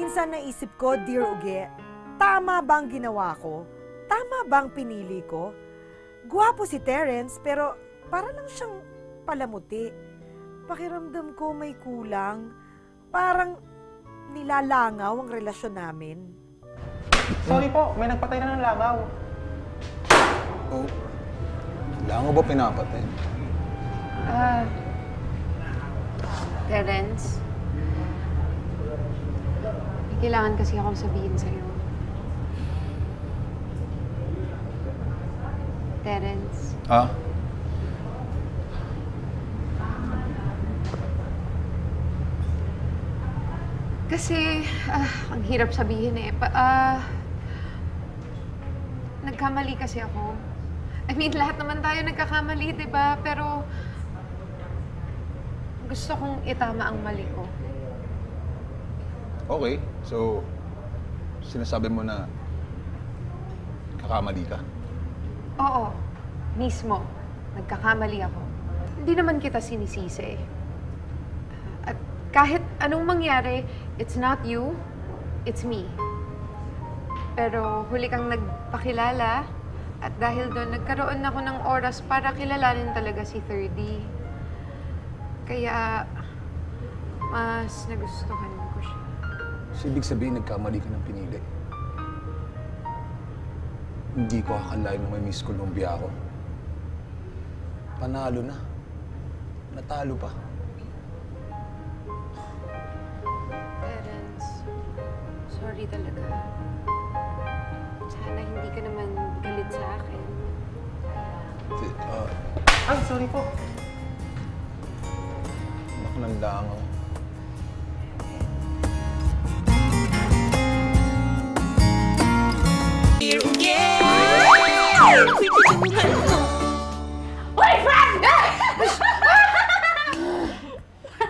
Minsan naisip ko, Dear Uge, tama bang ginawa ko? Tama bang pinili ko? Gwapo si Terence, pero para lang siyang palamuti. Pakiramdam ko may kulang. Parang nilalangaw ang relasyon namin. Sorry po, may nagpatay na ng langaw. Oh, langaw ba pinapatay? Terence. May kailangan kasi akong sabihin sa'yo. Terence. Ah? Kasi, ang hirap sabihin eh. Nagkamali kasi ako. I mean, lahat naman tayo nagkakamali, di ba? Pero, gusto kong itama ang mali ko. Okay, so sinasabi mo na kakamali ka? Oo, mismo. Nagkakamali ako. Hindi naman kita sinisisi. At kahit anong mangyari, it's not you, it's me. Pero huli kang nagpakilala at dahil doon, nagkaroon ako ng oras para kilalanin talaga si 30. Kaya, mas nagustuhan ko siya. So, ibig sabihin, nagkamali ka ng pinili. Hindi ko akalain na may Miss Columbia ako. Panalo na. Natalo pa. Terence, sorry talaga. Sana hindi ka naman galit sa akin. Ay, sorry po. Anak ng langaw.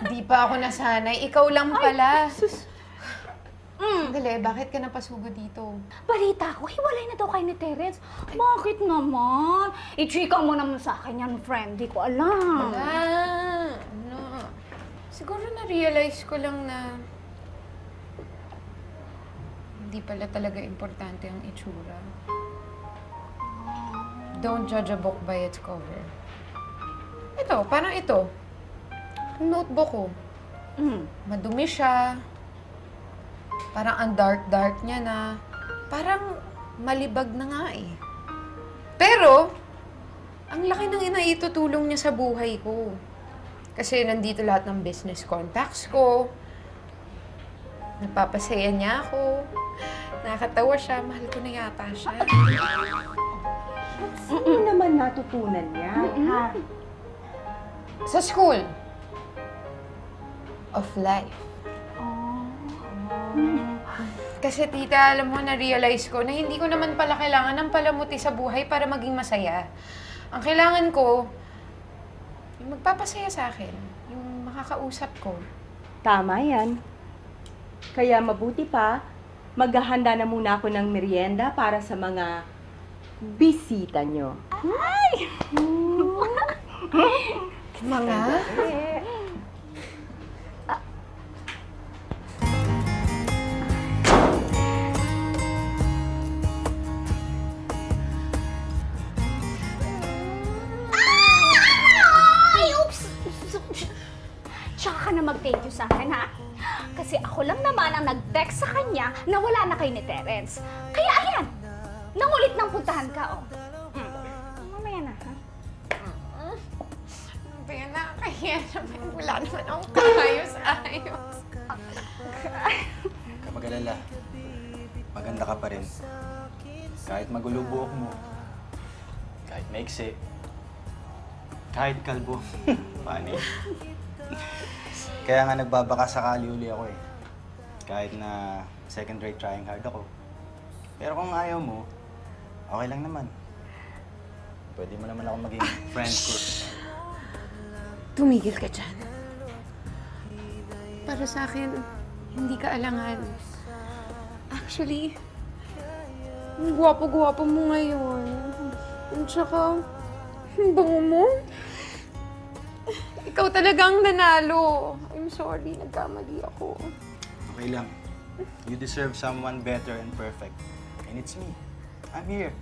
Di pa ako nasanay. Ikaw lang pala. Dali, bakit ka napasugo dito? Balita ko, hiwalay na daw kayo ni Terence. Bakit naman? I-chika mo naman sa akin yan, friend. Di ko alam. Wala. Ano? Siguro na-realize ko lang na hindi pala talaga importante ang itsura. Don't judge a book by its cover. Ito, parang ito. Yung notebook ko. Madumi siya. Parang ang dark-dark niya na. Parang malibag na nga eh. Pero, ang laki ng inaitutulong niya sa buhay ko. Kasi nandito lahat ng business contacts ko. Napapasaya niya ako. Nakakatawa siya. Mahal ko na yata siya. Saan naman natutunan niya? Ha? Sa school. Of life. Kasi tita, alam mo, na-realize ko na hindi ko naman pala kailangan ng palamuti sa buhay para maging masaya. Ang kailangan ko, yung magpapasaya sa akin, yung makakausap ko. Tama yan. Kaya mabuti pa, maghahanda na muna ako ng merienda para sa mga bisita nyo. Ay! Mga? Tsaka ka na mag-thank you sa akin, ha? Kasi ako lang naman ang nag-text sa kanya na wala na kayo ni Terence. Kaya ayan, nangulit ng puntahan ka, oh. Mamaya na, ha? Kaya na, kaya naman wala naman akong kaayos-ayos. Huwag ka mag-alala. Maganda ka pa rin. Kahit magulo buhok mo, kahit maiksi, kahit kalbo. Paano eh? Kaya nga nagbabaka sakali uli ako eh. Kahit na second rate trying hard ako. Pero kung ayaw mo, okay lang naman. Pwede mo naman ako maging friend ko. Tumigil ka dyan. Para sa akin, hindi ka alangan. Actually, ang gwapo-gwapo mo ngayon. At saka, ang bango mo. Ikaw talagang nanalo. I'm sorry, nagkamali ako. Okay lang. You deserve someone better and perfect. And it's me. I'm here.